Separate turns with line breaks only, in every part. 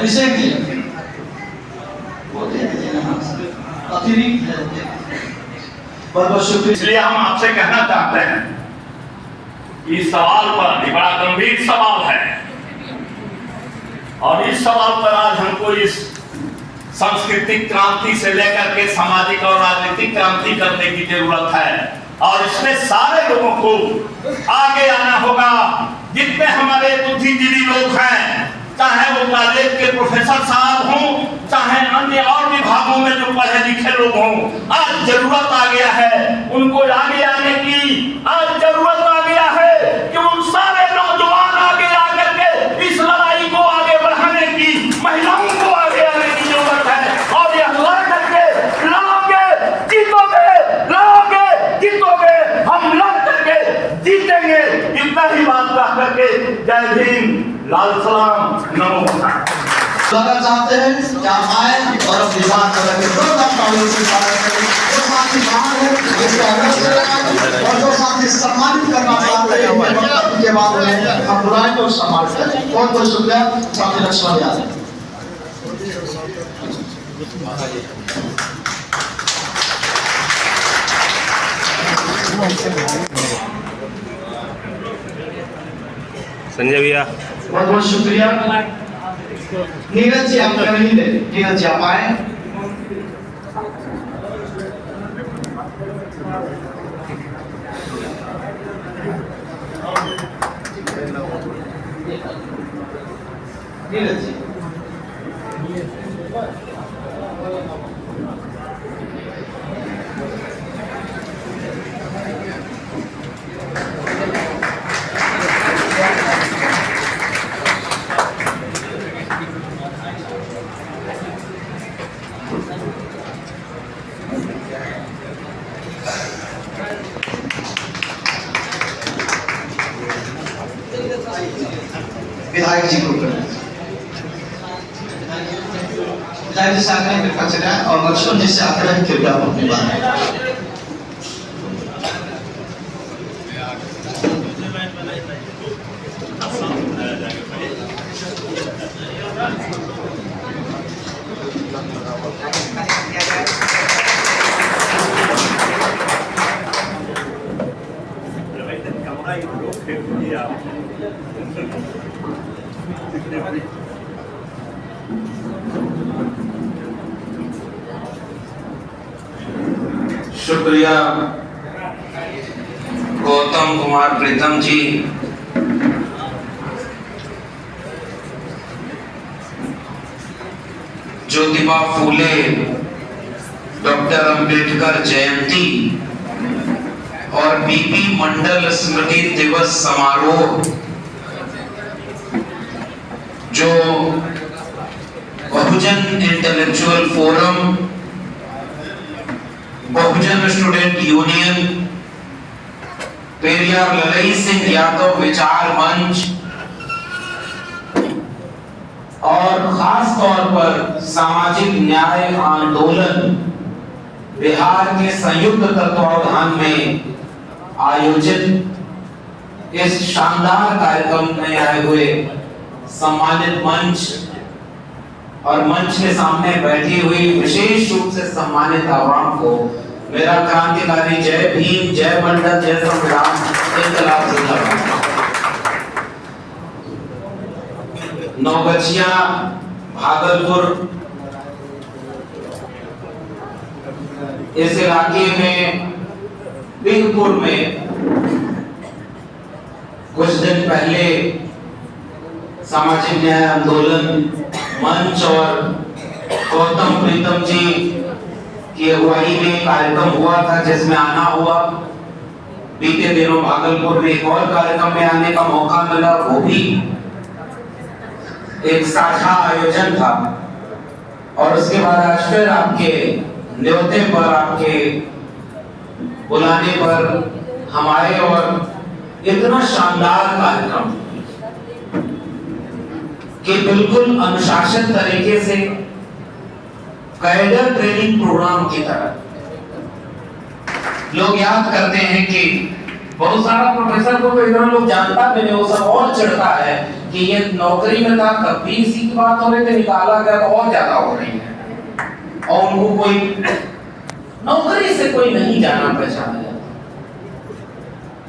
अभिषेक जी अतिरिक्त है। बहुत बहुत शुक्रिया।
इसलिए हम आपसे कहना चाहते हैं, इस सवाल पर, ये बड़ा गंभीर सवाल है और इस सवाल पर आज हमको इस सांस्कृतिक क्रांति से लेकर के सामाजिक और राजनीतिक क्रांति करने की जरूरत है और इसमें सारे लोगों को आगे आना होगा। जितने हमारे बुद्धिजीवी लोग हैं, चाहे वो कॉलेज के प्रोफेसर साहब हों, चाहे अन्य और विभागों में जो पढ़े लिखे लोग हों, आज जरूरत आ गया है उनको आगे आने की। आज जरूरत आ गया है कि उन सारे नौजवान आगे आकर के इस लड़ाई को आगे बढ़ाने की, महिलाओं को आगे आने की जरूरत है और यह लड़ करके लड़ोगे जीतोगे, लड़ोगे जीतोगे, हम लड़ करके जीतेंगे। इतना ही बात कह करके जय भीम, लाल सलाम, नमो बुद्धाय।
स्वागत चाहते हैं कि आप आए और विभाग करेंगे, जो साथी बाहर है इसका अवसर और जो साथी सम्मानित करना चाहते हैं के बाद में हम बुलाएं तो सम्मानित करें। बहुत बहुत शुक्रिया साथी लक्ष्मण यादव।
संजय भैया
बहुत बहुत शुक्रिया। नीरज जी आप नहीं ले, नीरज जी आप आए। नीरज जी विधायक जी को विधायक जी से आग्रह कृपया चलाएं और लक्ष्मण जी से आग्रह कृपया अपनी बात।
शुक्रिया गौतम कुमार प्रीतम जी, ज्योतिबा फूले डॉक्टर अंबेडकर जयंती और बीपी मंडल स्मृति दिवस समारोह जो बहुजन इंटेलेक्चुअल फोरम, बहुजन स्टूडेंट यूनियन, पेरियार ललई सिंह यादव विचार मंच और खास तौर पर सामाजिक न्याय आंदोलन बिहार के संयुक्त तत्वावधान में आयोजित इस शानदार कार्यक्रम में आए हुए सम्मानित मंच और मंच के सामने बैठी हुई विशेष रूप से सम्मानित आवाम को मेरा क्रांतिकारी जय भीम, जय मंडल, जय संविधान, इनकलाब जिंदाबाद। नौगछिया, भागलपुर इस इलाके में बिगपुर में कुछ दिन पहले सामाजिक न्याय आंदोलन मंच और गौतम प्रीतम जी की अगुवाई में कार्यक्रम हुआ था जिसमें आना हुआ। बीते दिनों भागलपुर में एक और कार्यक्रम में आने का मौका मिला, वो भी एक साझा आयोजन था और उसके बाद आज फिर आपके न्योते पर, आपके बुलाने पर हम आए और इतना शानदार कार्यक्रम कि बिल्कुल अनुशासित तरीके से कैडर ट्रेनिंग प्रोग्राम की तरह। लोग याद करते हैं कि बहुत सारा प्रोफेसर को तो इतना लोग जानता भी नहीं, वो सब और चिढ़ता है कि ये नौकरी में था तब भी इसी की बात हो रही थी, निकाला गया तो और ज्यादा हो रही है। और उनको कोई नौकरी से कोई नहीं जाना पहचाना जाता,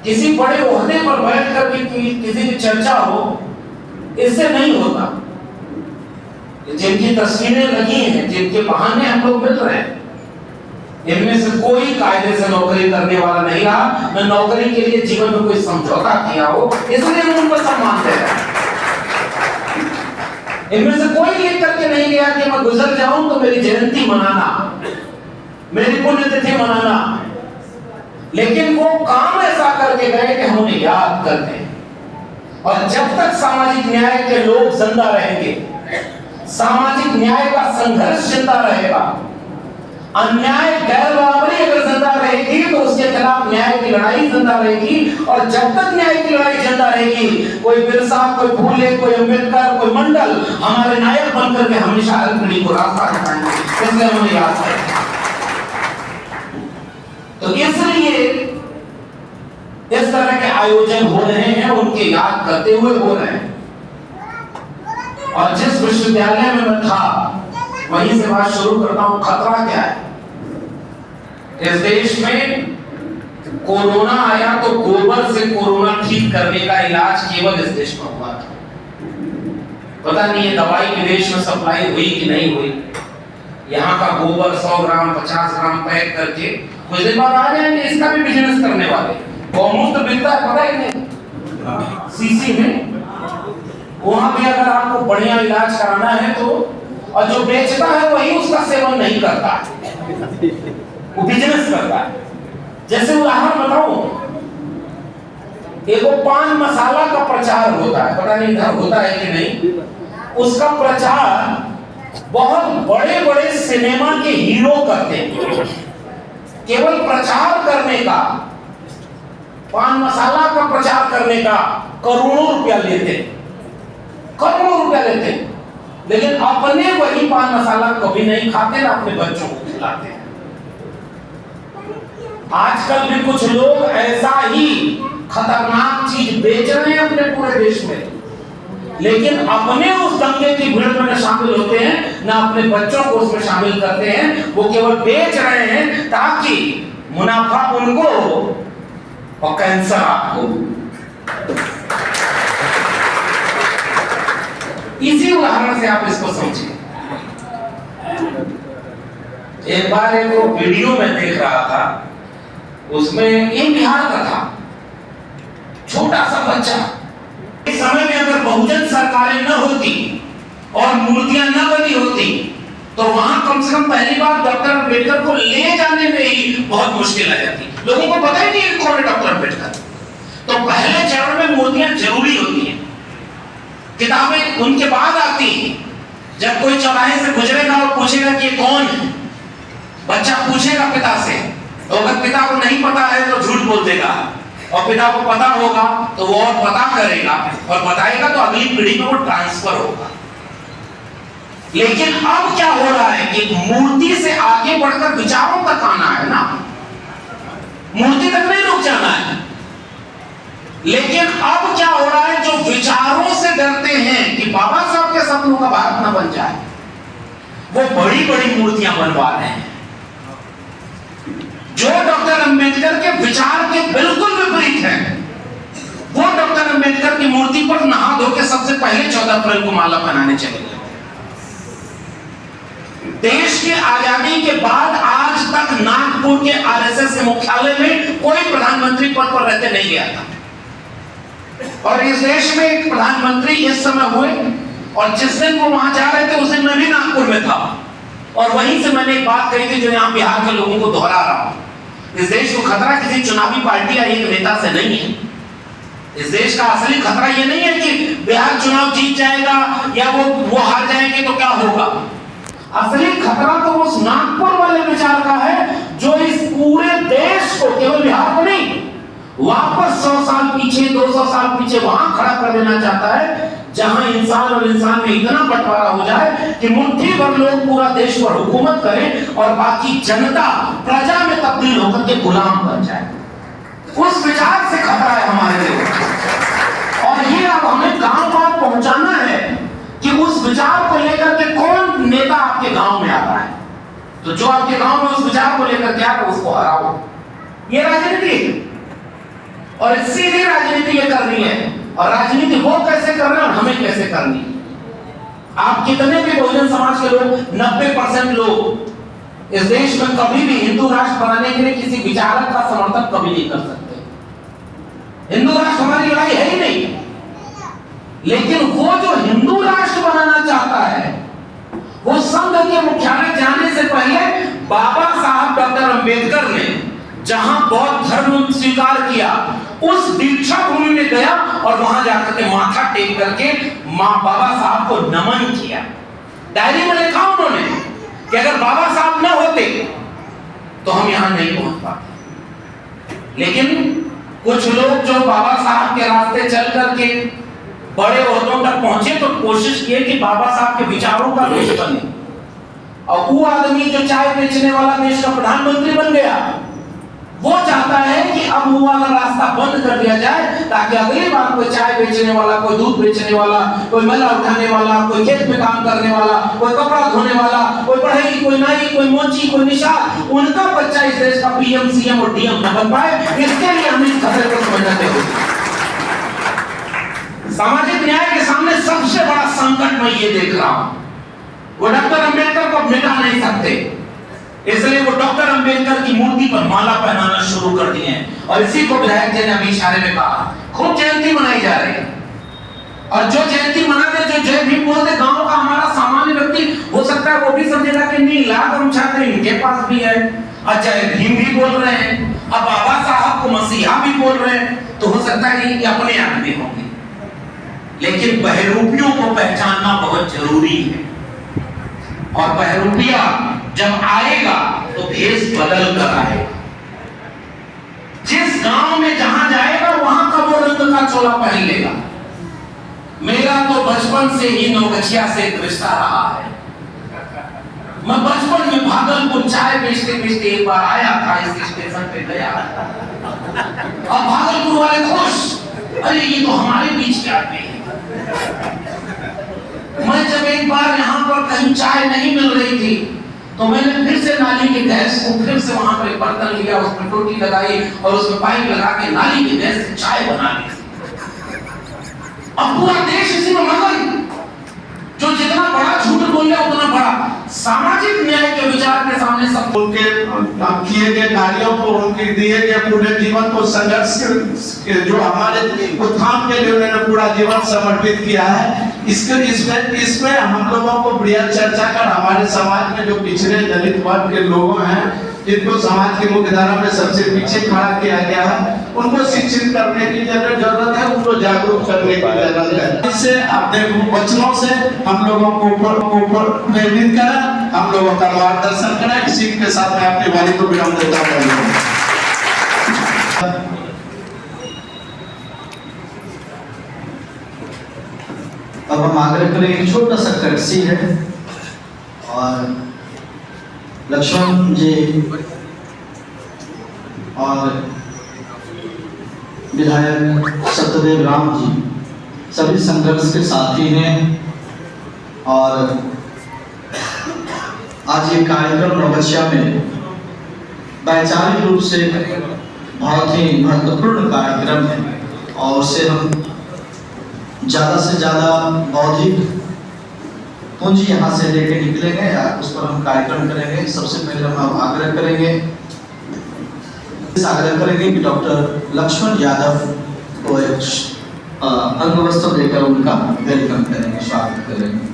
किसी बड़े ओहदे पर बैठ कर किसी की चर्चा हो, इससे नहीं होता। जिनकी तस्वीरें लगी हैं, जिनके बहाने हम लोग मिल रहे हैं, इनमें से कोई कायदे से नौकरी करने वाला नहीं रहा, न नौकरी के लिए जीवन में कोई समझौता किया हो, इसलिए हम उनको सम्मान दे रहे हैं। इनमें से कोई लिख करके नहीं गया कि मैं गुजर जाऊं तो मेरी जयंती मनाना, मेरी पुण्यतिथि मनाना, लेकिन वो काम ऐसा करके गए कि हम उन्हें याद करते हैं। और जब तक सामाजिक न्याय के लोग जिंदा रहेंगे, सामाजिक न्याय का संघर्ष जिंदा रहेगा, अन्याय गैर बराबरी अगर जिंदा रहेगी तो उसके खिलाफ न्याय की लड़ाई जिंदा रहेगी। और जब तक न्याय की लड़ाई जिंदा रहेगी, कोई बिरसा, कोई फूले, कोई अंबेडकर, कोई मंडल हमारे नायक बनकर के हमेशा हर पीढ़ी को रास्ता दिखाएंगे, इसलिए हमें याद है। तो इसलिए इस तरह के आयोजन हो रहे हैं, उनके याद करते हुए हो रहे हैं। और जिस विश्वविद्यालय में मैं था, वहीं से बात शुरू करता हूं। खतरा क्या है इस देश में? कोरोना आया तो गोबर से कोरोना ठीक करने का इलाज केवल इस देश में हुआ था। पता नहीं ये दवाई विदेश में सप्लाई हुई कि नहीं हुई। यहाँ का गोबर 100 ग्राम 50 ग्राम पैक करके कुछ दिन बाद आ जाएंगे इसका भी बिजनेस करने वाले। गौमूत्र बिकता है, पता है नहीं, सीसी में। वहां भी अगर आपको बढ़िया इलाज कराना है तो, और जो बेचता है वही उसका सेवन नहीं करता है, वो बिजनेस करता है। जैसे उदाहरण बताऊं, एक पान मसाला का प्रचार होता है, पता नहीं इधर होता है कि नहीं। उसका प्रचार बहुत बड़े बड़े सिनेमा के हीरो करते हैं, केवल प्रचार करने का, पान मसाला का प्रचार करने का करोड़ों रुपया लेते, करोड़ों रुपया लेते, लेकिन अपने वही पान मसाला कभी नहीं खाते, ना अपने बच्चों को खिलाते हैं। आजकल भी कुछ लोग ऐसा ही खतरनाक चीज बेच रहे हैं अपने पूरे देश में, लेकिन अपने उस दंगे की भीड़ में शामिल होते हैं, ना अपने बच्चों को उसमें शामिल करते हैं। वो केवल बेच रहे हैं ताकि मुनाफा उनको और कैंसर आपको। इसी उदाहरण से आप इसको समझिए। एक बार एक वीडियो में देख रहा था, उसमें एक बिहार का था, छोटा सा बच्चा। इस समय में अगर बहुजन सरकारें न होती और मूर्तियां न बनी होती तो वहां कम से कम पहली बार डॉक्टर अम्बेडकर को ले जाने में ही बहुत मुश्किल आ जाती। लोगों को पता ही नहीं है कौन है डॉक्टर अम्बेडकर। तो पहले चरण में मूर्तियां जरूरी होती हैं, किताबें उनके बाद आती हैं। जब कोई चौराहे से गुजरेगा और पूछेगा कि ये कौन है, बच्चा पूछेगा पिता से, तो अगर पिता को नहीं पता है तो झूठ बोल देगा, और पिता को पता होगा तो वो और पता करेगा, और बताएगा तो अगली पीढ़ी में वो ट्रांसफर होगा। लेकिन अब क्या हो रहा है कि मूर्ति से आगे बढ़कर विचारों तक आना है ना, मूर्ति तक नहीं रुक जाना है। लेकिन अब क्या हो रहा है, जो विचारों से डरते हैं कि बाबा साहब के सपनों का भारत न बन जाए, वो बड़ी बड़ी मूर्तियां बनवा रहे हैं जो डॉक्टर अंबेडकर के विचार के बिल्कुल विपरीत है। वो डॉक्टर अंबेडकर की मूर्ति पर नहा धो के सबसे पहले 14 अप्रैल को माला पहनाने चले गए। देश की आजादी के बाद आज तक नागपुर के आरएसएस के मुख्यालय में कोई प्रधानमंत्री पद पर रहते नहीं गया था। और इस देश में एक प्रधानमंत्री इस समय हुए, और जिस दिन वो वहां जा रहे थे उस दिन मैं भी नागपुर में था, और वहीं से मैंने एक बात कही थी जो यहाँ बिहार के लोगों को दोहरा रहा हूं। इस देश को खतरा किसी चुनावी पार्टी या एक नेता से नहीं है। इस देश का असली खतरा ये नहीं है कि बिहार चुनाव जीत जाएगा या वो हार जाएंगे तो क्या होगा। असली खतरा तो उस नागपुर वाले विचार का है जो इस पूरे देश को, केवल बिहार को नहीं, वापस 100 साल पीछे, 200 साल पीछे वहां खड़ा कर देना चाहता है, जहां इंसान और इंसान में इतना बंटवारा हो जाए कि मुट्ठी भर लोग पूरा देश पर हुकूमत करें और बाकी जनता प्रजा में तब्दील होकर के गुलाम बन जाए। उस विचार से खतरा है हमारे लिए, और ये अब हमें गांव-गांव पहुंचाना है कि उस विचार को लेकर के कौन नेता आपके गांव में आता है, तो जो आपके गांव में उस विचार को लेकर के आता है उसको हराओ। ये राजनीति है और सीधी राजनीति ये करनी है। और राजनीति वो कैसे कर रहे हैं और हमें कैसे करनी है। आप कितने भी बहुजन समाज के लोग, 90% लोग इस देश में कभी भी हिंदू राष्ट्र बनाने के लिए किसी विचारक का समर्थन कभी नहीं कर सकते। हिंदू राष्ट्र हमारी लड़ाई है ही नहीं। लेकिन वो जो हिंदू राष्ट्र बनाना चाहता है, वो संघ के मुख्यालय जाने से पहले बाबा साहब डॉक्टर अंबेडकर ने जहां बौद्ध धर्म स्वीकार किया, उस दीक्षा भूमि में गया और वहां जाकर के माथा टेक करके मां बाबा साहब को नमन किया। डायरी में लिखा उन्होंने कि अगर बाबा साहब न होते तो हम यहां नहीं पहुंच पाते। लेकिन कुछ लोग जो बाबा साहब के रास्ते चल करके बड़े ओहदों तक पहुंचे तो कोशिश किए कि बाबा साहब के विचारों का देश बने। और वो आदमी जो चाय बेचने वाला देश का प्रधानमंत्री बन गया, वो चाहता है कि अब वो वाला रास्ता बंद कर दिया जाए ताकि अगली बार कोई चाय बेचने वाला, कोई दूध बेचने वाला, कोई मेला उठाने वाला, कोई खेत में काम करने वाला, कोई कपड़ा धोने वाला, कोई पढ़ाई, कोई नाई, कोई मोची, कोई निशान, उनका बच्चा इस देश का पीएम, सीएम और डीएम न बन पाए। इसके लिए हम इस खतरे को समझना चाहिए। सामाजिक न्याय के सामने सबसे बड़ा संकट मैं ये देख रहा हूं, वो डॉक्टर अंबेडकर को मिटा नहीं सकते, इसलिए वो डॉक्टर अंबेडकर की मूर्ति पर माला पहनाना शुरू कर दिए हैं। और इसी को विधायक जी ने अभी इशारे में कहा, खूब जयंती मनाई जा रही है। और जो जयंती मनाते, जो जय भीम बोलते, गांव का हमारा सामान्य व्यक्ति हो सकता है वो भी समझेगा कि नीला गमछा तो इनके पास भी है, और जय भीम भी बोल रहे हैं, अब बाबा साहब को मसीहा भी बोल रहे हैं, तो हो सकता है कि अपने आदमी होंगे। लेकिन बहरूपियों को पहचानना बहुत जरूरी है। और बहरूपिया जब आएगा तो भेष बदल कर आएगा। जिस गांव में जहां जाएगा वहां का वो रंग का चोला पहन लेगा। मेरा तो बचपन से ही नौगछिया से एक रिश्ता रहा है। मैं बचपन में भागलपुर चाय बेचते बेचते एक बार आया था, इस स्टेशन पे गया और भागलपुर वाले खुश, अरे ये तो हमारे बीच के आदमी है। मैं जब एक बार यहाँ पर कहीं चाय नहीं मिल रही थी तो मैंने फिर से नाली के गैस को फिर से वहां पर एक बर्तन लिया, उसमें टोटी लगाई और उसमें पाइप लगा के नाली के गैस से चाय बना ली। अब पूरा देश इसी में मगन, जो जितना बड़ा झूठ बोले उतना बड़ा। सामाजिक न्याय के विचार के सामने सब
उनके किए गए कार्यों को, उनके दिए गए पूरे जीवन को संघर्ष के जो हमारे उत्थान के लिए उन्होंने पूरा जीवन समर्पित किया है, इसमें हम लोगों को बृहद चर्चा कर हमारे समाज में जो पिछड़े दलित वर्ग के लोग हैं, जिनको समाज की मुख्यधारा में सबसे पीछे खड़ा किया गया है, उनको शिक्षित करने की जरूरत है, उनको जागरूक करने की जरूरत है। इससे अपने वचनों से हम लोगों को प्रेरित करें, हम लोगों का मार्गदर्शन करें। इसी के साथ मैं अपनी वाणी को विराम देता हूँ। अब हम आग्रह करें, एक छोटा सा कर्सी है और लक्ष्मण जी और विधायक सत्यदेव राम जी सभी संघर्ष के साथी हैं और आज ये कार्यक्रम नौगछिया में वैचारिक रूप से बहुत ही महत्वपूर्ण कार्यक्रम है और उसे हम ज़्यादा से ज़्यादा बौद्धिक पूंजी यहाँ से लेके निकलेंगे या उस पर हम कार्यक्रम करेंगे। सबसे पहले हम आग्रह करेंगे कि डॉक्टर लक्ष्मण यादव को एक अंगवस्त्र देकर उनका वेलकम करेंगे, स्वागत करेंगे।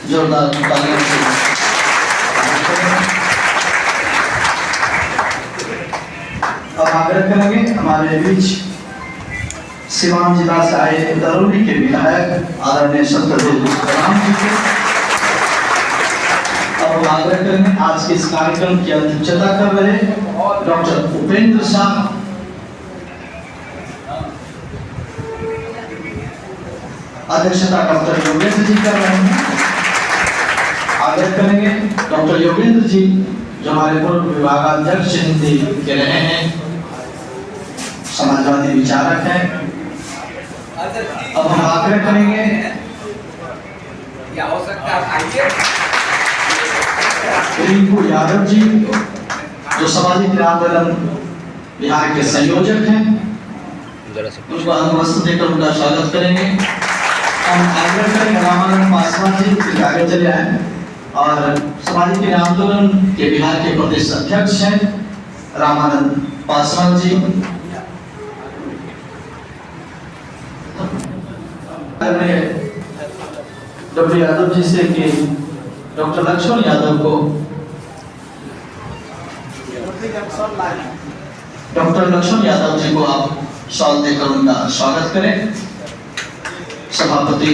जोरदार तालियों से अब आग्रह करेंगे हमारे बीच सिवान जिला से आए दरौली के विधायक आदरणीय सत्यदेव राम जी के। अब आग्रह करेंगे आज के इस कार्यक्रम की अध्यक्षता कर रहे डॉक्टर उपेंद्र शाह अध्यक्षता डॉक्टर योगेंद्र जी कर रहे हैं। आग्रह करेंगे डॉक्टर योगेंद्र जी जो हमारे पूर्व विभागाध्यक्ष हिंदी के रहे हैं, समाजवादी विचारक हैं। अब हम आग्रह करेंगे रिंकू यादव जी जो सामाजिक आंदोलन बिहार के संयोजक हैं, उनको हम वस्त्र देकर उनका स्वागत करेंगे। हम आग्रह करेंगे रामानंद पासवान जी आगे चले आए और सामाजिक आंदोलन के बिहार के प्रदेश अध्यक्ष हैं रामानंद पासवान जी। डॉक्टर यादव जी से कि डॉक्टर लक्ष्मण यादव को आप शॉल देकर उनका स्वागत करें। सभापति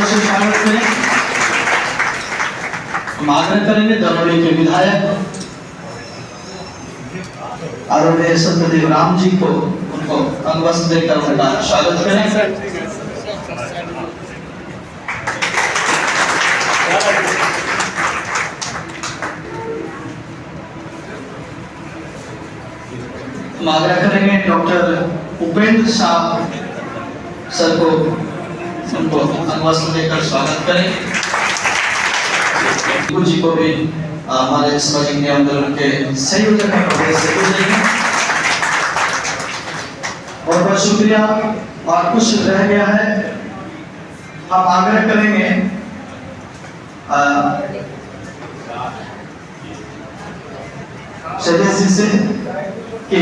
से स्वागत करें। हम आग्रह करेंगे दरौली के विधायक आदरणीय सत्यदेव राम जी को उनको अंगवस्त्र देकर उनका स्वागत करें। हम आग्रह करेंगे डॉक्टर उपेंद्र साहब सर को उनको अंगवस्त्र देकर स्वागत करें। जी को भी हमारे सामाजिक आंदोलन के संयोजक हैं प्रदेश से बहुत बहुत शुक्रिया। और कुछ रह गया है, हम आग्रह करेंगे सदस्य से कि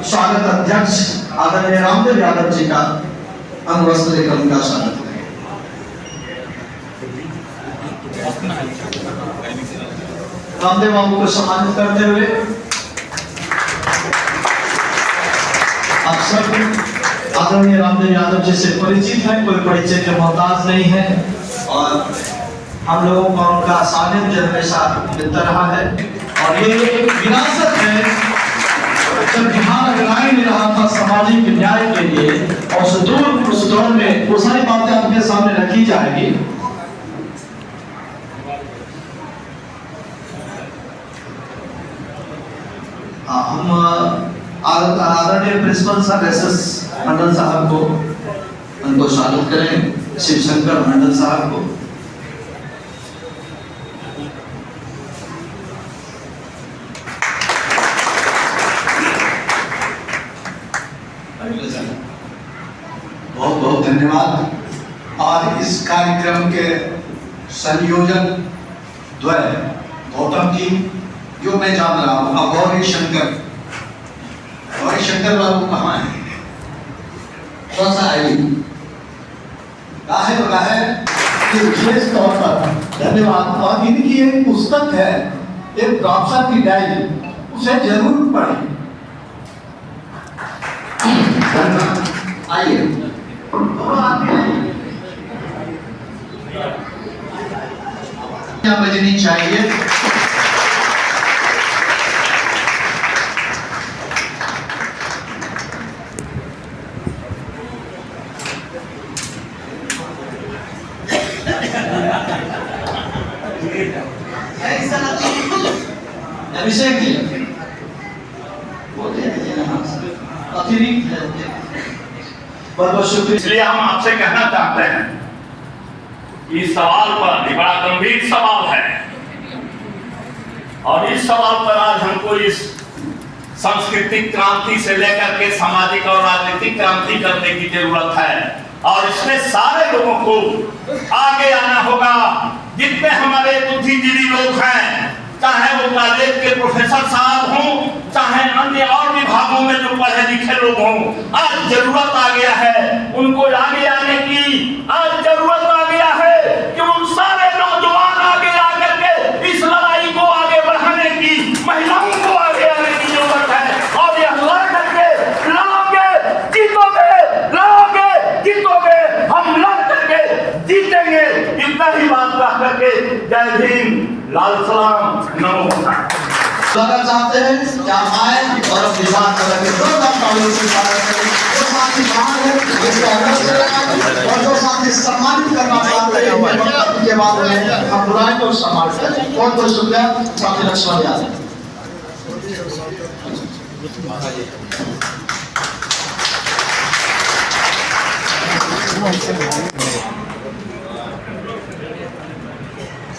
स्वागत अध्यक्ष आदरणीय रामदेव यादव जी का अंगवस्त्र देकर उनका स्वागत करें। रामदेव बाबू को सम्मानित करते हुए आप सब आदरणीय रामदेव यादव जी से परिचित हैं, कोई परिचय के मोहताज नहीं है और हम लोगों को उनका सानिध्य हमेशा मिलता रहा है। और ये एक विरासत है, जब बिहार लड़ाई में रहा था सामाजिक न्याय के लिए और उस दौर में वो सारी बातें आपके सामने रखी जाएगी। हम आदरणीय प्रिंसिपल सर एसएस मंडल साहब को उनको स्वागत करें, शिवशंकर मंडल साहब को।
बहुत बहुत धन्यवाद। और इस कार्यक्रम के संयोजक द्वय गौतम जी जो मैं जान रहा हूँ, और गौरी शंकर बाबू कहाँ है?
कौन सा है?
विशेष तौर पर धन्यवाद। और इनकी एक पुस्तक है, एक गांवसा की डायरी, उसे जरूर पढ़ें।
आइए बजनी चाहिए। अभिषेक जी अतिरिक्त है। बहुत शुक्रिया।
इसलिए हम आपसे कहना चाहते हैं, इस सवाल पर, ये बड़ा गंभीर सवाल है और इस सवाल पर आज हमको इस सांस्कृतिक क्रांति से लेकर के सामाजिक और राजनीतिक क्रांति करने की जरूरत है। और इसमें सारे लोगों को आगे आना होगा, जितने हमारे बुद्धिजीवी लोग हैं, चाहे वो कॉलेज के प्रोफेसर साहब हों, चाहे अन्य और विभागों में जो पढ़े लिखे लोग हों। आज जरूरत आ गया है उनको आगे आने की। आज जरूरत आ गया है कि उन सारे नौजवान आगे आकर के इस लड़ाई को आगे बढ़ाने की, महिलाओं को आगे आने की जरूरत है। और यह लड़ करके लड़ोगे, जीतोगे, लड़ोगे, जीतोगे, हम लड़ करके जीतेंगे। इतना ही बात कह करके जय भीम, लाल सलाम, नमो।
स्वागत चाहते हैं कि आप आए और अपनी बात को रखें। जोरदार तालियों से स्वागत करें। जो साथी बाहर है उसका अनुरोध करें और जो साथी सम्मानित करना चाहते हैं वक्तव्य के बाद में हम बुलाएं और सम्मानित करें। बहुत बहुत शुक्रिया साथी लक्ष्मण यादव।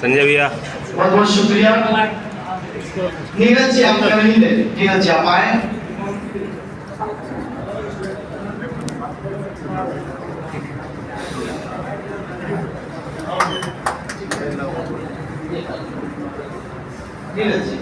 संजय भैया।
बहुत बहुत शुक्रिया। नीरज जी आप नहीं ले, नीरज जी आप आए। नीरज जी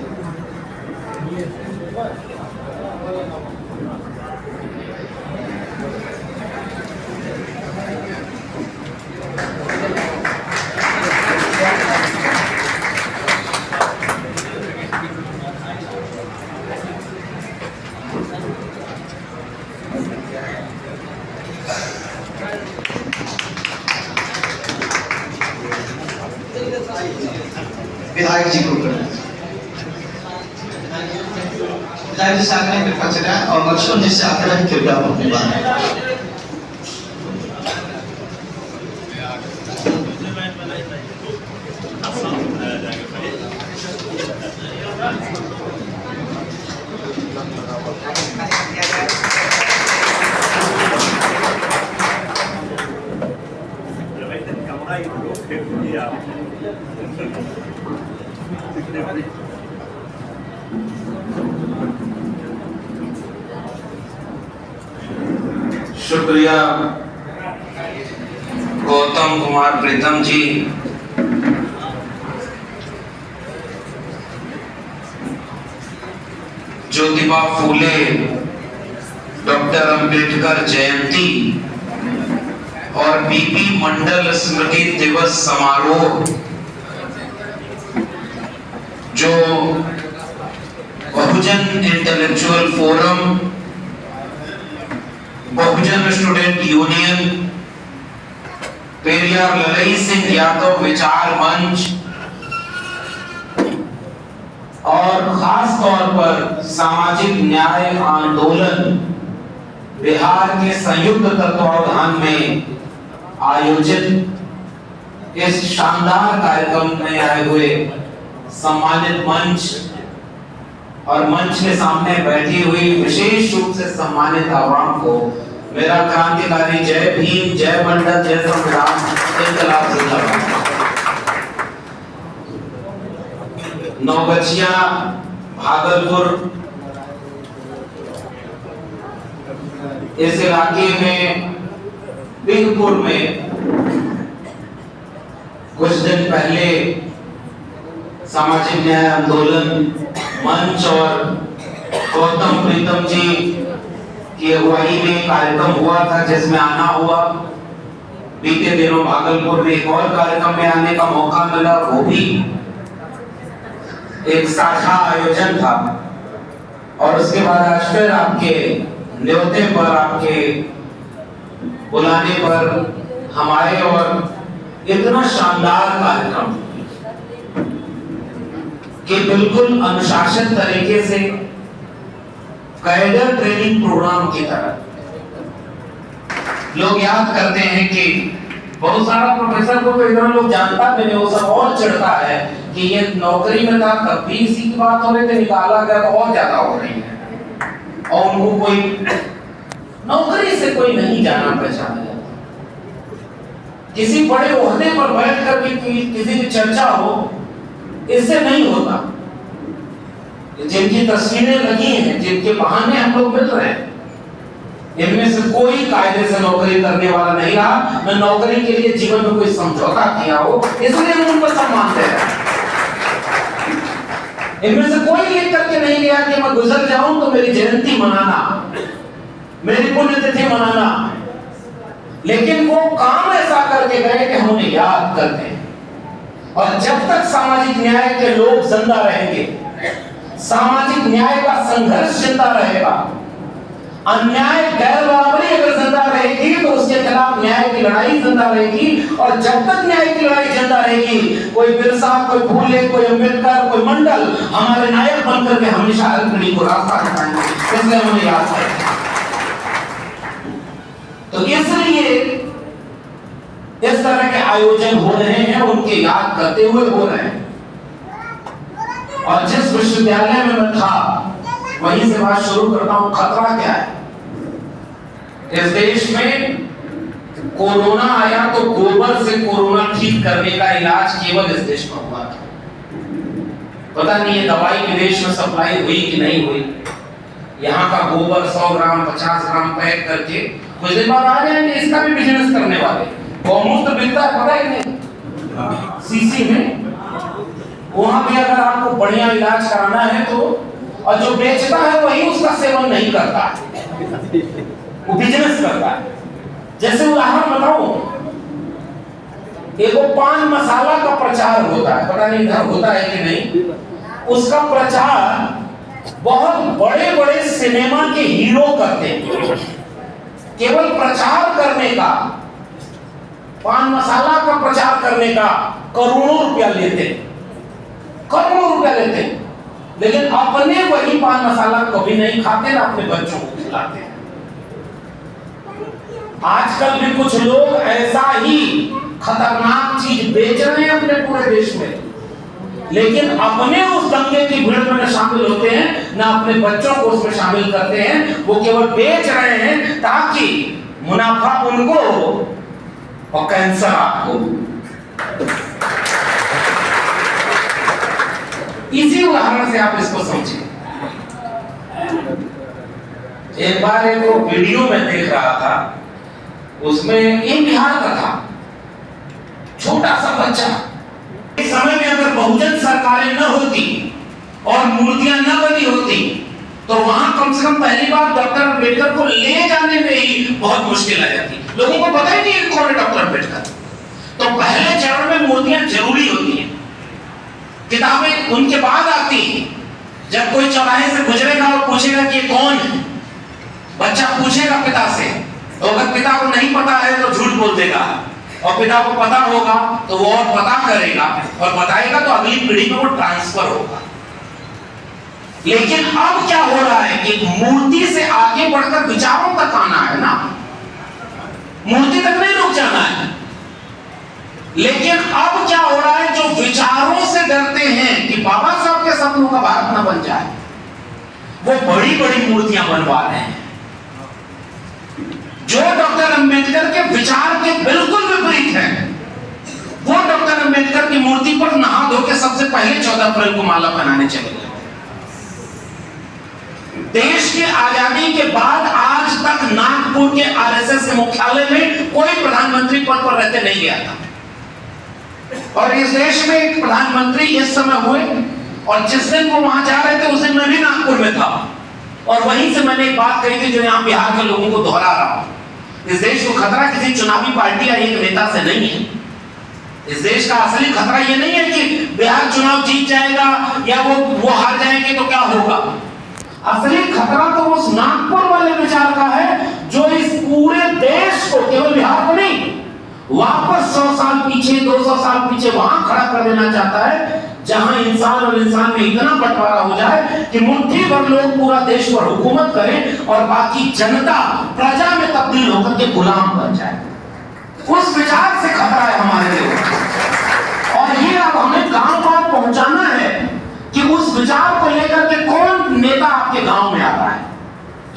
विधायक जी को विधायक जी से आग्रह कृपया चलाएं और लक्ष्मण जी से आग्रह कृपया अपनी बात।
शुक्रिया गौतम कुमार प्रीतम जी। ज्योतिबा फूले डॉक्टर अंबेडकर जयंती और बीपी मंडल स्मृति दिवस समारोह जो बहुजन इंटेलेक्चुअल फोरम, बहुजन स्टूडेंट यूनियन, पेरियार ललई सिंह यादव विचार मंच और खास तौर पर सामाजिक न्याय आंदोलन बिहार के संयुक्त तत्वावधान में आयोजित इस शानदार कार्यक्रम में आए हुए सम्मानित मंच और मंच के सामने बैठी हुई विशेष रूप से सम्मानित आवाम को मेरा क्रांतिकारी जय भीम, जय मंडल, जय संविधान, इनकलाब जिंदाबाद। नौगछिया, भागलपुर इस इलाके में बिगपुर में कुछ दिन पहले सामाजिक न्याय आंदोलन मंच और गौतम प्रीतम जी की अगुवाई में कार्यक्रम हुआ था जिसमें आना हुआ। बीते दिनों भागलपुर में एक और कार्यक्रम में आने का मौका मिला, वो भी एक साझा आयोजन था। और उसके बाद आज फिर आपके न्योते पर, आपके बुलाने पर हम आए और इतना शानदार कार्यक्रम कि बिल्कुल अनुशासित तरीके से कैडर ट्रेनिंग प्रोग्राम की तरह। लोग याद करते हैं कि बहुत सारा प्रोफेसर को तो इतना लोग जानता भी नहीं, वो सब और चिढ़ता है कि ये नौकरी में था तब भी इसी की बात हो रही थी, निकाला गया तो और ज्यादा हो रही है। और उनको कोई नौकरी से कोई नहीं जाना पहचाना जाता। किसी बड़े ओहदे पर बैठ कर किसी की चर्चा हो, इससे नहीं होता। जिनकी तस्वीरें लगी हैं, जिनके बहाने हम लोग मिल रहे हैं, इनमें से कोई कायदे से नौकरी करने वाला नहीं रहा, न नौकरी के लिए जीवन में कोई समझौता किया हो, इसलिए हम उनको सम्मान दे रहे हैं। इनमें से कोई ये करके नहीं गया कि मैं गुजर जाऊं तो मेरी जयंती मनाना, मेरी पुण्यतिथि मनाना, लेकिन वो काम ऐसा करके गए कि हम उन्हें याद करते हैं। और जब तक सामाजिक न्याय के लोग जिंदा रहेंगे, सामाजिक न्याय का संघर्ष जिंदा रहेगा, अन्याय गैर बराबरी अगर जिंदा रहेगी तो उसके खिलाफ न्याय की लड़ाई जिंदा रहेगी। और जब तक न्याय की लड़ाई जिंदा रहेगी, कोई बिरसा, कोई फूले, कोई अंबेडकर, कोई मंडल हमारे नायक बनकर के हमेशा हर पीढ़ी को रास्ता दिखाएंगे, इसलिए हमें याद है। तो इसलिए इस तरह के आयोजन हो रहे हैं, उनके याद करते हुए हो रहे हैं। और जिस विश्वविद्यालय में मैं था वहीं से बात शुरू करता हूं। खतरा क्या है इस देश में? कोरोना आया तो गोबर से कोरोना ठीक करने का इलाज केवल इस देश में हुआ था। पता नहीं है दवाई विदेश में सप्लाई हुई कि नहीं हुई। यहाँ का गोबर 100 ग्राम 50 ग्राम पैक करके कुछ दिन बाद आ जाएंगे इसका भी बिजनेस करने वाले। गौमूत्र बिकता है, पता ही नहीं, सीसी में। वहां भी अगर आपको बढ़िया इलाज कराना है तो, और जो बेचता है वही उसका सेवन नहीं करता है, वो बिजनेस करता है। जैसे उदाहरण बताऊं, एगो पान मसाला का प्रचार होता है, पता नहीं इधर होता है कि नहीं। उसका प्रचार बहुत बड़े बड़े सिनेमा के हीरो करते हैं। केवल प्रचार करने का, पान मसाला का प्रचार करने का करोड़ों रुपया लेते हैं, करोड़ों रुपया लेते हैं। लेकिन अपने वही पान मसाला कभी नहीं खाते ना अपने बच्चों को खिलाते हैं। आजकल भी कुछ लोग ऐसा ही खतरनाक चीज बेच रहे हैं अपने पूरे देश में, लेकिन अपने उस दंगे की भीड़ में शामिल होते हैं, ना अपने बच्चों को उसमें शामिल करते हैं। वो केवल बेच रहे हैं ताकि मुनाफा उनको और कैंसर आपको। इसी उदाहरण से आप इसको समझिए। एक बार एक वीडियो में देख रहा था, उसमें एक बिहार का था, छोटा सा बच्चा। इस समय में अगर बहुजन सरकारें न होती और मूर्तियां न बनी होती तो वहां कम से कम पहली बार डॉक्टर अंबेडकर को ले जाने में ही बहुत मुश्किल आ जाती। लोगों को पता ही नहीं है कौन है डॉक्टर अंबेडकर। तो पहले चरण में मूर्तियां जरूरी होती हैं, किताबें उनके बाद आती हैं। जब कोई चौराहे से गुजरेगा और पूछेगा कि कौन है, बच्चा पूछेगा पिता से, तो अगर पिता को नहीं पता है तो झूठ बोल देगा, और पिता को पता होगा तो वो और पता करेगा और बताएगा, तो अगली पीढ़ी में वो ट्रांसफर होगा। लेकिन अब क्या हो रहा है कि मूर्ति से आगे बढ़कर विचारों तक आना है ना, मूर्ति तक नहीं रुक जाना है। लेकिन अब क्या हो रहा है, जो विचारों से डरते हैं कि बाबा साहब के सपनों का भारत न बन जाए, वो बड़ी बड़ी मूर्तियां बनवा रहे हैं जो डॉक्टर अंबेडकर के विचार के बिल्कुल विपरीत है। वो डॉक्टर अंबेडकर की मूर्ति पर नहा धो के सबसे पहले 14 अप्रैल को माला पहनाने चले गए। देश की आजादी के बाद आज तक नागपुर के आरएसएस के मुख्यालय में कोई प्रधानमंत्री पद पर रहते नहीं गया था। और इस देश में एक प्रधानमंत्री इस समय हुए, और जिस दिन वो वहां जा रहे थे उस दिन मैं भी नागपुर में था, और वहीं से मैंने एक बात कही थी जो यहाँ बिहार के लोगों को दोहरा रहा हूं। इस देश को खतरा किसी चुनावी पार्टी या एक नेता से नहीं है। इस देश का असली खतरा ये नहीं है कि बिहार चुनाव जीत जाएगा या वो हार जाएंगे तो क्या होगा। असली खतरा तो उस नागपुर वाले विचार का है जो इस पूरे देश को, केवल बिहार को नहीं, वापस 100 साल पीछे, 200 साल पीछे वहां खड़ा कर देना चाहता है, जहां इंसान और इंसान में इतना बंटवारा हो जाए कि मुट्ठी भर लोग पूरा देश पर हुकूमत करें और बाकी जनता प्रजा में तब्दील होकर के गुलाम बन जाए। उस विचार से खतरा है हमारे लिए। और ये अब हमें गांव-गांव पहुंचाना है कि उस विचार को लेकर के कौन नेता आपके गांव में आता है,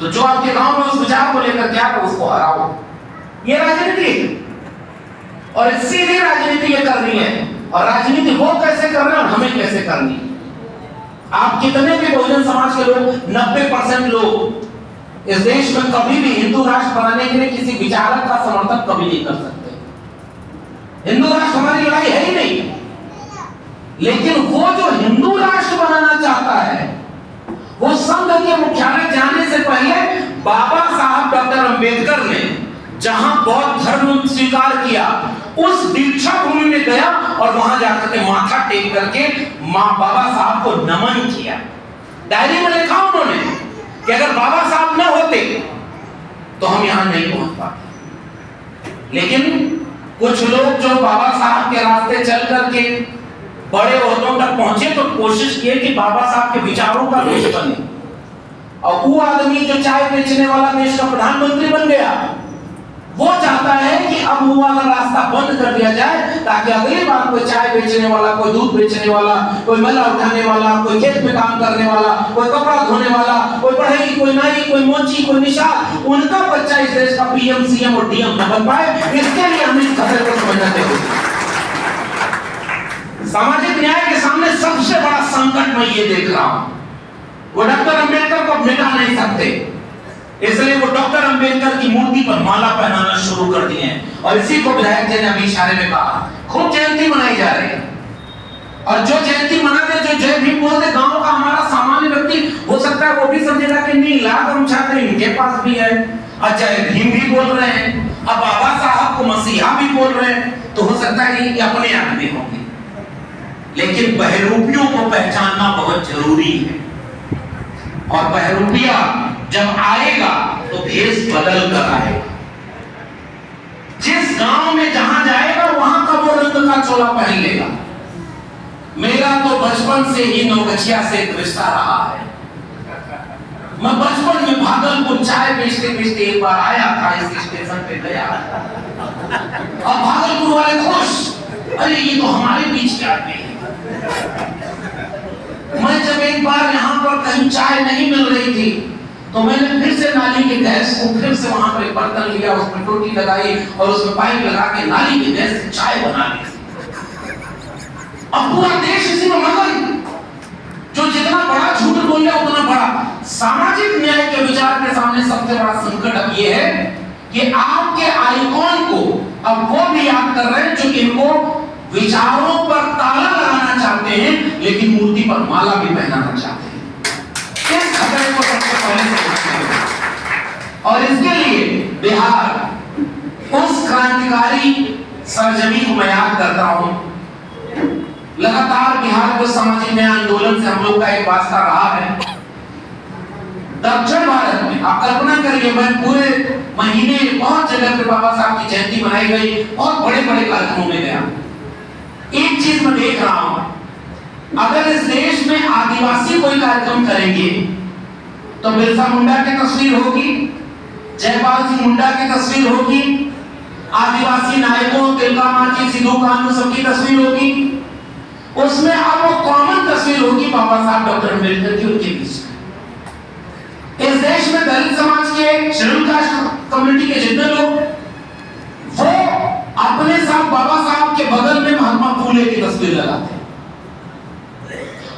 तो जो आपके गांव में उस विचार को लेकर के आता है उसको हराओ। ये राजनीति है, और सीधी राजनीति ये करनी है। और राजनीति वो कैसे कर रहे हैं और हमें कैसे करनी है। आप कितने भी बहुजन समाज के लोग, 90% लोग इस देश में कभी भी हिंदू राष्ट्र बनाने के लिए किसी विचारक का समर्थन कभी नहीं कर सकते। हिंदू राष्ट्र हमारी लड़ाई है ही नहीं। लेकिन वो जो हिंदू राष्ट्र बनाना चाहता है, वो संघ के मुख्यालय जाने से पहले बाबा साहब डॉक्टर अंबेडकर ने जहां बौद्ध धर्म स्वीकार किया, उस दीक्षा भूमि में गया और वहां जाकर के माथा टेक करके मां बाबा साहब को नमन किया। डायरी में लिखा उन्होंने कि अगर बाबा साहब न होते तो हम यहां नहीं पहुंच पाते। लेकिन कुछ लोग जो बाबा साहब के रास्ते चल करके बड़े ओहदों तक पहुंचे तो कोशिश किए कि बाबा साहब के विचारों का देश बने, और वो आदमी जो चाय बेचने वाला देश का प्रधानमंत्री बन गया, वो चाहता है कि अब वो वाला रास्ता बंद कर दिया जाए, ताकि अगली बार कोई चाय बेचने वाला, कोई दूध बेचने वाला, कोई मेला उठाने वाला, कोई खेत में काम करने वाला, कोई कपड़ा धोने वाला, कोई पढ़ाई, कोई नाई, कोई मोची, कोई निशान, उनका बच्चा इस देश का पीएम, सीएम और डीएम न बन पाए। इसके लिए हमें इस खतरे को समझना चाहिए। सामाजिक न्याय के सामने सबसे बड़ा संकट मैं ये देख रहा हूं, वो डॉक्टर अंबेडकर को मिटा नहीं सकते, इसलिए वो डॉक्टर अंबेडकर की मूर्ति पर माला पहनाना शुरू कर दिए हैं। और इसी को विधायक जी ने अभी इशारे में कहा, खूब जयंती मनाई जा रही है, और जो जयंती मनाते, जो जय भीम बोलते, गांव का हमारा सामान्य व्यक्ति हो सकता है वो भी समझेगा कि नीला गमछा तो इनके पास भी है, और जय भीम भी बोल रहे हैं, अब बाबा साहब को मसीहा भी बोल रहे हैं, तो हो सकता है ये अपने आदमी होंगे। लेकिन बहरूपियों को पहचानना बहुत जरूरी है, और बहरूपिया जब आएगा तो भेष बदल कर आएगा। जिस गांव में जहां जाएगा वहां का वो रंग का चोला पहन लेगा। मेरा तो बचपन से ही नौगछिया से एक रिश्ता रहा है। मैं बचपन में भागलपुर चाय बेचते बेचते एक बार आया था, इस स्टेशन पे गया, और भागलपुर वाले खुश, अरे ये तो हमारे बीच के आदमी है। मैं जब एक बार यहाँ पर कहीं चाय नहीं मिल रही थी, तो मैंने फिर से नाली के गैस को फिर से वहां पर बर्तन लिया, उसमें टोटी लगाई और उसमें पाइप लगा के नाली के गैस से चाय बना ली। अब पूरा देश इसी में मगन, जो जितना बड़ा झूठ बोल रहा उतना बड़ा। सामाजिक न्याय के विचार के सामने सबसे बड़ा संकट अब ये है कि आपके आइकॉन को अब वो भी याद कर रहे हैं जो इनको विचारों पर ताला लगाना चाहते हैं, लेकिन मूर्ति पर माला भी पहनाना चाहते हैं। इस खतरे को सबसे पहले समझते हैं, और इसके लिए बिहार उस क्रांतिकारी सरजमी को मैं याद करता हूं। लगातार बिहार को सामाजिक न्याय आंदोलन से हम लोग का एक वास्ता रहा है। दक्षिण भारत में आप कल्पना करिए, मैं पूरे महीने बहुत जगह पे बाबा साहब की जयंती मनाई गई, बहुत बड़े बड़े कार्यक्रमों में गया। एक चीज मैं देख रहा हूं, अगर इस देश में आदिवासी कोई कार्यक्रम करेंगे तो बिरसा मुंडा की तस्वीर होगी, जयपाल सिंह मुंडा की तस्वीर होगी, आदिवासी नायकों तिलका मांझी, सिद्धू कान्हू सबकी तस्वीर होगी। उसमें अब वो कॉमन तस्वीर होगी बाबा साहब डॉक्टर अम्बेडकर की, उनके बीच में। इस देश में दलित समाज के, शेड्यूल कास्ट कम्युनिटी के जितने लोग, वो अपने साथ बाबा साहब के बगल में महात्मा फूले की तस्वीर लगाते हैं।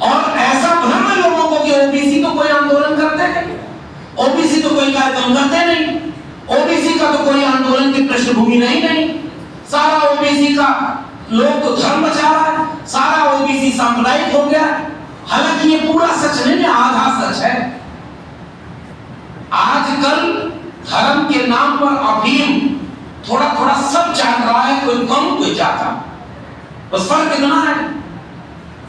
और ऐसा भ्रम है लोगों को कि ओबीसी तो कोई आंदोलन करते नहीं, ओबीसी तो कोई कार्यक्रम करते नहीं, ओबीसी का तो कोई आंदोलन की पृष्ठभूमि नहीं, सारा ओबीसी का लोग तो धर्म बचा रहा है, सारा ओबीसी सांप्रदायिक हो गया। हालांकि ये पूरा सच नहीं है, आधा सच है। आजकल धर्म के नाम पर अफीम थोड़ा थोड़ा सब चाट रहा है, कोई कम कोई ज्यादा, बस फर्क इतना है,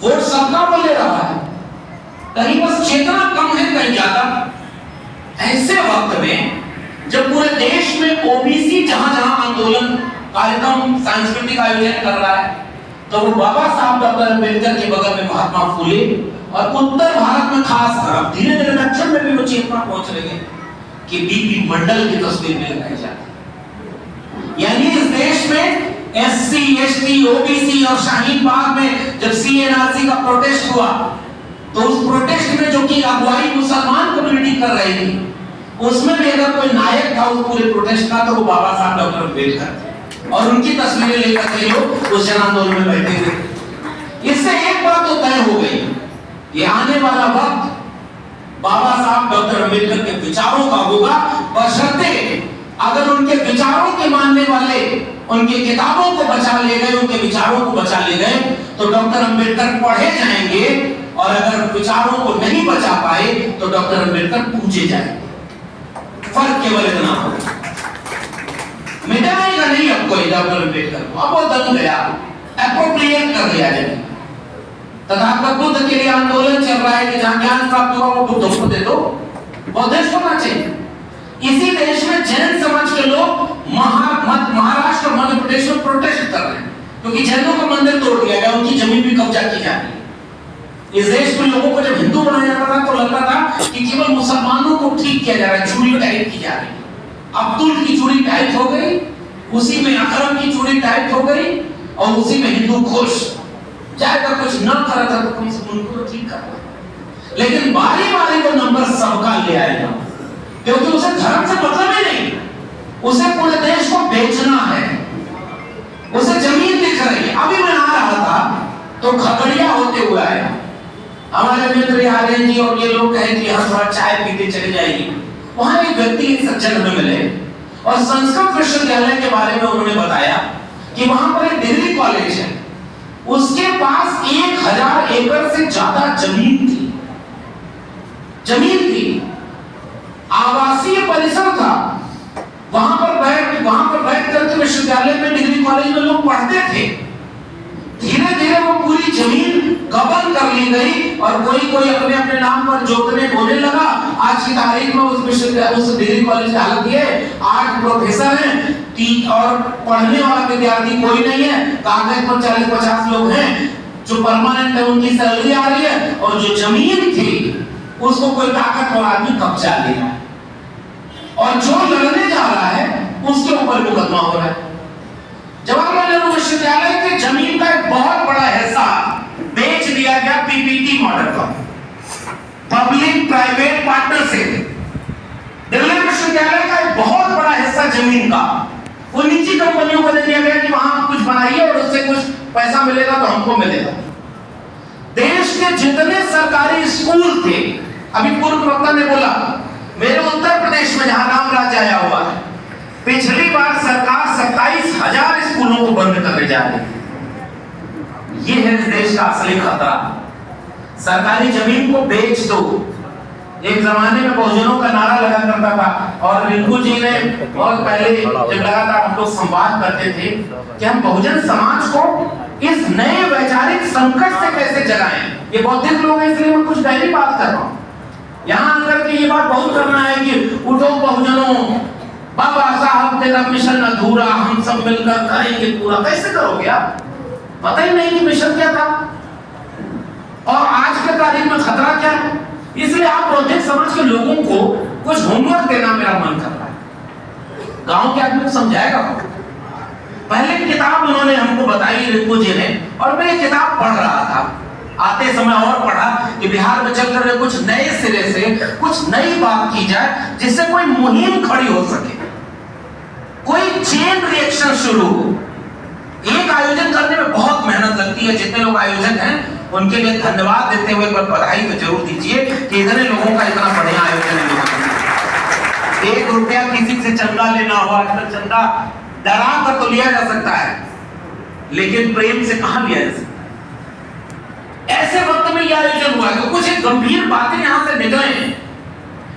वोट सबका वो ले रहा है, कहीं बस चेतना कम है कहीं ज्यादा। ऐसे वक्त में जब पूरे देश में ओबीसी जहां जहां आंदोलन कार्यक्रम सांस्कृतिक आयोजन कर रहा है, तो वो बाबा साहब डॉक्टर अम्बेडकर के बगल में महात्मा फूले, और उत्तर भारत में खास तरफ धीरे धीरे दक्षिण में भी वो चेतना पहुंच रही है कि बीपी मंडल की तस्वीर में लगाई जाती है। यानी इस देश में एससी, एसटी, ओबीसी और शाहीन बाग में जब सीएनआरसी का प्रोटेस्ट हुआ, तो उस प्रोटेस्ट में जो कि अगुवाई मुसलमान कम्युनिटी कर रही थी, उसमें भी अगर कोई नायक था उस पूरे प्रोटेस्ट का, तो वो बाबा साहब डॉक्टर अम्बेडकर थे, और उनकी तस्वीरें लेकर के लोग उस जन आंदोलन में बैठे थे। इससे एक बात तो तय हो गई, ये आने वाला वक्त बाबा साहब डॉक्टर अम्बेडकर के विचारों का होगा, बशर्ते अगर उनके विचारों के मानने वाले उनकी किताबों को बचा ले गए, उनके विचारों को बचा ले गए, तो डॉक्टर अम्बेडकर पढ़े जाएंगे, और अगर विचारों को नहीं बचा पाए तो डॉक्टर अम्बेडकर पूजे जाएंगे। फर्क केवल इतना होगा, मिटाएगा नहीं अब कोई डॉक्टर अम्बेडकर को, अब वो दंग गया, एप्रोप्रिएट कर लिया जाएगा। तथागत बुद्ध के लिए आंदोलन चल रहा है कि जहां ज्ञान प्राप्त होगा वो बुद्ध को दे दो, बौद्धिस्ट होना चाहिए। इसी देश में जैन समाज के लोग महाराष्ट्र और मध्य प्रदेश में प्रोटेस्ट कर रहे हैं क्योंकि जैनों का मंदिर तोड़ दिया गया, उनकी जमीन भी कब्जा की जा रही है। इस देश में लोगों को जब हिंदू बनाया जाता था तो लगता था कि केवल मुसलमानों को ठीक किया जा रहा है, चूड़ी टाइप की जा रही है। अब्दुल की चूड़ी टाइप हो गई, उसी में अकरम की चूड़ी टाइप हो गई और उसी में हिंदू खुश। चाहे अगर कुछ न करा था तो कम से कम उनको तो ठीक करना, लेकिन बारी बारी को नंबर सबका ले आएगा क्योंकि उसे धर्म से मतलब ही नहीं, उसे पूरे देश को बेचना है, उसे जमीन दिख रही है। अभी मैं आ रहा था तो खगड़िया होते हुए आया, हमारे मित्र आर्यन जी और ये लोग कहे कि हम थोड़ा चाय पीते चले जाएंगे। वहां एक व्यक्ति एक सज्जन में मिले और संस्कृत विश्वविद्यालय के बारे में उन्होंने बताया कि वहां पर एक डिग्री कॉलेज है, उसके पास 1000 एकड़ से ज्यादा जमीन थी, आवासीय परिसर था। वहां पर बैठ करके विश्वविद्यालय में डिग्री कॉलेज में लोग पढ़ते थे। धीरे धीरे वो पूरी जमीन कब्जा कर ली गई और कोई अपने अपने नाम पर जोतने बोलने लगा। आज की तारीख में उस डिग्री कॉलेज की हालत ये 8 प्रोफेसर हैं, 3 और पढ़ने वाला विद्यार्थी कोई नहीं है। कागज पर 40-50 लोग हैं जो परमानेंट है, उनकी सैलरी आ रही है और जो जमीन थी उसको कोई ताकतवर आदमी कब्जा ले रहा है और जो लड़ने जा रहा है उसके ऊपर मुकदमा हो रहा है। जवाहरलाल नेहरू विश्वविद्यालय के जमीन का एक बहुत बड़ा हिस्सा बेच दिया गया पीपीपी मॉडल का, पब्लिक प्राइवेट पार्टनरशिप। दिल्ली विश्वविद्यालय का एक बहुत बड़ा हिस्सा जमीन का वो निजी कंपनियों को दे दिया गया कि वहां कुछ बनाइए और उससे कुछ पैसा मिलेगा तो हमको मिलेगा। देश के जितने सरकारी स्कूल थे, अभी पूर्व वक्ता ने बोला मेरे उत्तर प्रदेश में जहां राम राज्य आया हुआ है, पिछली बार सरकार 27,000 स्कूलों को बंद करने जा रही है। ये है इस देश का असली खतरा। सरकारी जमीन को बेच दो। एक जमाने में बहुजनों का नारा लगा करता था और रिंकू जी ने बहुत पहले जब लगातार हम लोग संवाद करते थे कि हम बहुजन समाज को इस नए वैचारिक संकट से कैसे जगाएं। ये बौद्धिक लोग हैं इसलिए मैं कुछ पहले बात कर रहा हूं। यहां आकर के ये बात बहुत करना है कि उठो बहुजनों, बाबा साहब तेरा मिशन अधूरा, हम सब मिलकर करेंगे पूरा। कैसे करोगे आप? पता ही नहीं कि मिशन क्या था और आज के तारीख में खतरा क्या है। इसलिए आप बौद्धिक समाज के लोगों को कुछ होमवर्क देना मेरा मन कर रहा है। गांव के आदमी को समझाएगा। पहले किताब उन्होंने हमको बताई रिंकू जी ने और मैं ये किताब पढ़ रहा था। आते समय और पढ़ा कि बिहार में चल रहे कुछ नए सिरे से कुछ नई बात की जाए जिससे कोई मुहिम खड़ी हो सके, कोई चेन रिएक्शन शुरू हो। एक आयोजन करने में बहुत मेहनत लगती है। जितने लोग आयोजक हैं उनके लिए धन्यवाद देते हुए एक बार बधाई तो जरूर दीजिए कि इतने लोगों का इतना बढ़िया आयोजन है। 1 रुपया किसी से चंदा लेना हो, आजकल चंदा डरा कर तो लिया जा सकता है लेकिन प्रेम से कहां लिया जा सकता है। ऐसे वक्त में यह आयोजन हुआ कि कुछ एक गंभीर बातें यहां से निकले।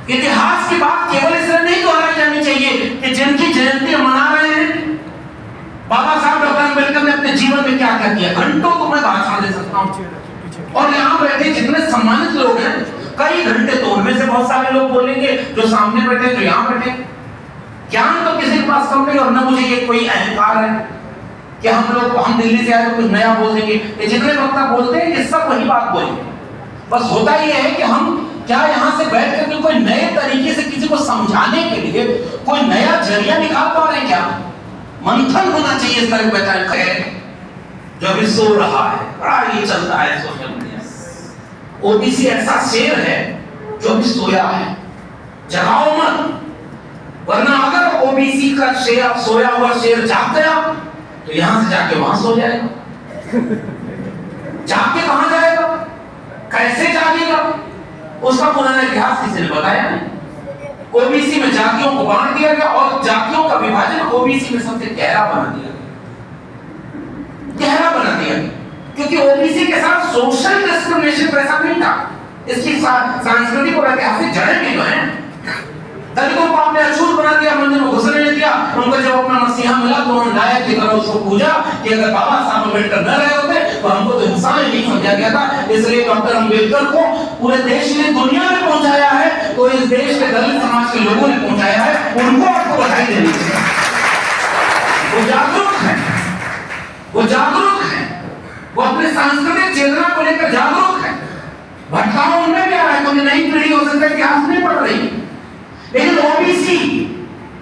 इतिहास की बात केवल इसलिए नहीं दोहराई जानी चाहिए कि जिनकी जयंती मना रहे हैं, बाबा साहब डॉक्टर अम्बेडकर ने अपने जीवन में क्या क्या किया, घंटों को मैं भाषण दे सकता हूं। और यहाँ बैठे जितने सम्मानित लोग हैं कई घंटे तो उनमें से बहुत सारे लोग बोलेंगे जो सामने बैठे जो यहाँ बैठे। ज्ञान तो किसी के पास कम नहीं और न मुझे ये कोई अहंकार है कि हम दिल्ली से आए तो कुछ नया बोल देंगे। ये जितने वक्ता बोलते हैं ये सब वही बात बोलेंगे। बस होता ये है कि हम क्या यहाँ से बैठ करके कोई नए तरीके से किसी को समझाने के लिए कोई नया जरिया निकाल पा रहे हैं क्या? मंथन होना चाहिए इस तरह का जो अभी सो रहा है, बड़ा ये चलता है सोशल मीडिया। ओबीसी ऐसा शेर है जो अभी सोया है, जगाओ मत, वरना अगर ओबीसी का शेर सोया हुआ शेर जाग गया तो यहां से जाके वहां सो जाएगा। जाके कहां जाएगा, कैसे जागेगा, उसका पुराना इतिहास किसी ने बताया नहीं। ओबीसी में जातियों को बांट दिया गया और जातियों का विभाजन ओबीसी में सबसे गहरा बना दिया गया, क्योंकि ओबीसी के साथ सोशल डिस्क्रिमिनेशन वैसा नहीं था। इसकी सांस्कृतिक और ऐतिहासिक जड़ें भी जो हैं, दलितों को आपने अछूत बना दिया, मंदिर में घुसने नहीं दिया। उनको जब अपना मसीहा मिला तो उन्होंने नायक की तरह उसको पूजा कि अगर बाबा साहब अम्बेडकर न रहे होते तो हमको तो इंसान ही नहीं समझा गया था। इसलिए डॉक्टर अम्बेडकर को पूरे देश ने दुनिया में पहुंचाया है, तो इस देश के दलित समाज के लोगों ने पहुंचाया है, उनको आपको बधाई देनी चाहिए। वो जागरूक है, वो जागरूक है, वो अपने सांस्कृतिक चेतना को लेकर जागरूक है। भटकाव उनमें भी आ रहा है, क्योंकि नई पीढ़ी हो सकता है कि आज नहीं पढ़ रही, लेकिन ओबीसी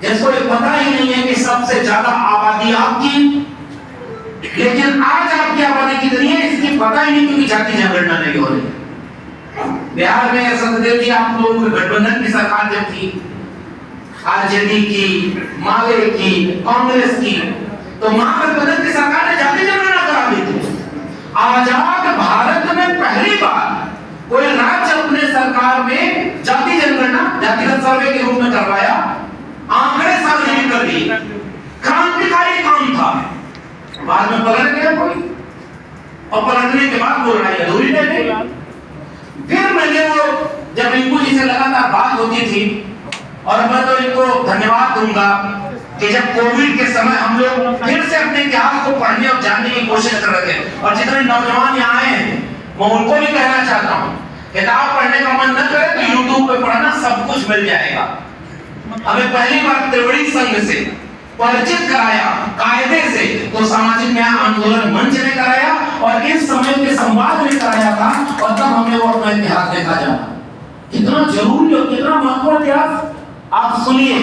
जिसको ये पता ही नहीं है कि सबसे ज्यादा आबादी आपकी, लेकिन आज आपकी आबादी कितनी है इसकी पता ही नहीं, क्योंकि जाति जनगणना नहीं हो रही। बिहार में सतदेव जी आप लोगों के गठबंधन की सरकार जब थी, आरजेडी की, माले की, कांग्रेस की, तो महागठबंधन की सरकार ने जाति जनगणना करा दी थी। आजाद भारत में पहली बार कोई राज्य अपने सरकार में जाति जनगणना जातिगत सर्वे के रूप में करवाया, आंकड़े सार्वजनिक कर दिए। क्रांतिकारी काम था, बाद में पलट गया कोई, और पलटने के बाद वो लड़ाई अधूरी रह गई। फिर मैंने वो जब इनको जी से लगातार बात होती थी, और मैं तो इनको धन्यवाद दूंगा कि जब कोविड के समय हम लोग फिर से अपने इतिहास को पढ़ने और जानने की कोशिश कर रहे थे, और जितने नौजवान यहाँ आए हैं मैं उनको भी कहना चाहता हूँ, किताब पढ़ने का मन न करे तो यूट्यूब पे पढ़ना, सब कुछ मिल जाएगा। हमें पहली बार त्रिवेणी संघ से परिचित कराया कायदे से, तो सामाजिक न्याय आंदोलन मंच ने कराया, और इस समय के संवाद ने कराया था, और तब हमने वो अपना इतिहास देखा जाना कितना जरूरी और कितना महत्वपूर्ण इतिहास। आप सुनिए,